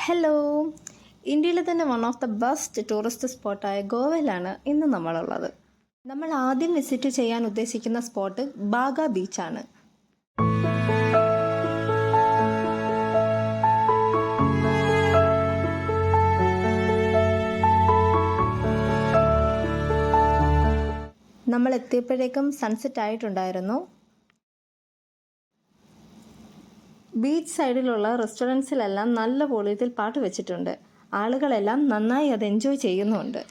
Hello, ഇന്ത്യയിലെ തന്നെ one of the best tourist സ്പോട്ടായ ഗോവയിലാണ് ഇന്ന് നമ്മളുള്ളത്. നമ്മൾ ആദ്യം വിസിറ്റ് ചെയ്യാൻ ഉദ്ദേശിക്കുന്ന സ്പോട്ട് ബാഗ ബീച്ചാണ്. നമ്മൾ എത്തിയപ്പോഴേക്കും സൺസെറ്റ് ആയിട്ടുണ്ടായിരുന്നു. ബീച്ച് സൈഡിലുള്ള റെസ്റ്റോറൻറ്റ്സിലെല്ലാം നല്ല വോളിയത്തിൽ പാട്ട് വെച്ചിട്ടുണ്ട്. ആളുകളെല്ലാം നന്നായി അത് എൻജോയ് ചെയ്യുന്നുണ്ട്.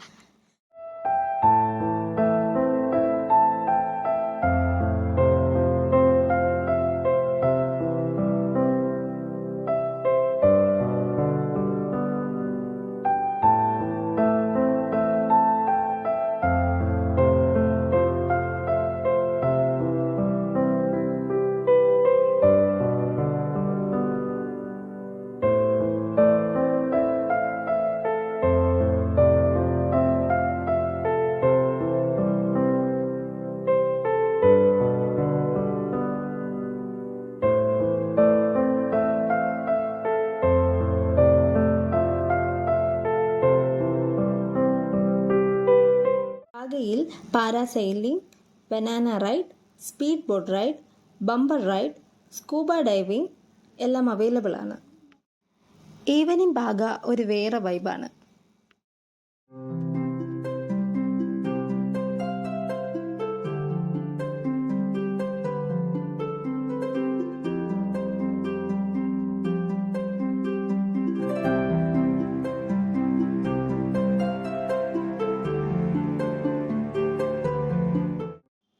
ബാഗയിൽ parasailing, banana ride, speed boat ride, bumper ride, scuba diving എല്ലാം അവൈലബിൾ ആണ്. ഈവനിങ് ബാഗ ഒരു വേറെ വൈബാണ്.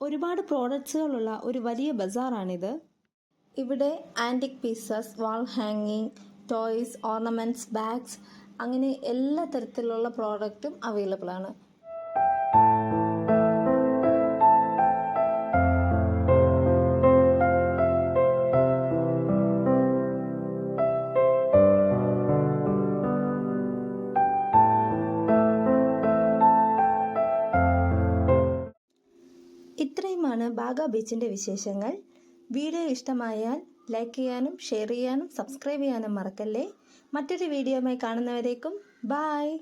ഒരുപാട് പ്രോഡക്ട്സുകളുള്ള ഒരു വലിയ ബസാറാണിത്. ഇവിടെ ആൻറ്റിക് പീസസ്, വാൾ ഹാങ്ങിങ്, ടോയ്സ്, ഓർണമെൻറ്റ്സ്, ബാഗ്സ് അങ്ങനെ എല്ലാ തരത്തിലുള്ള പ്രോഡക്റ്റും അവൈലബിൾ ആണ്. ഇത്രയുമാണ് ബാഗ ബീച്ചിൻ്റെ വിശേഷങ്ങൾ. വീഡിയോ ഇഷ്ടമായാൽ ലൈക്ക് ചെയ്യാനും ഷെയർ ചെയ്യാനും സബ്സ്ക്രൈബ് ചെയ്യാനും മറക്കല്ലേ. മറ്റൊരു വീഡിയോയുമായി കാണുന്നവരേക്കും ബായ്.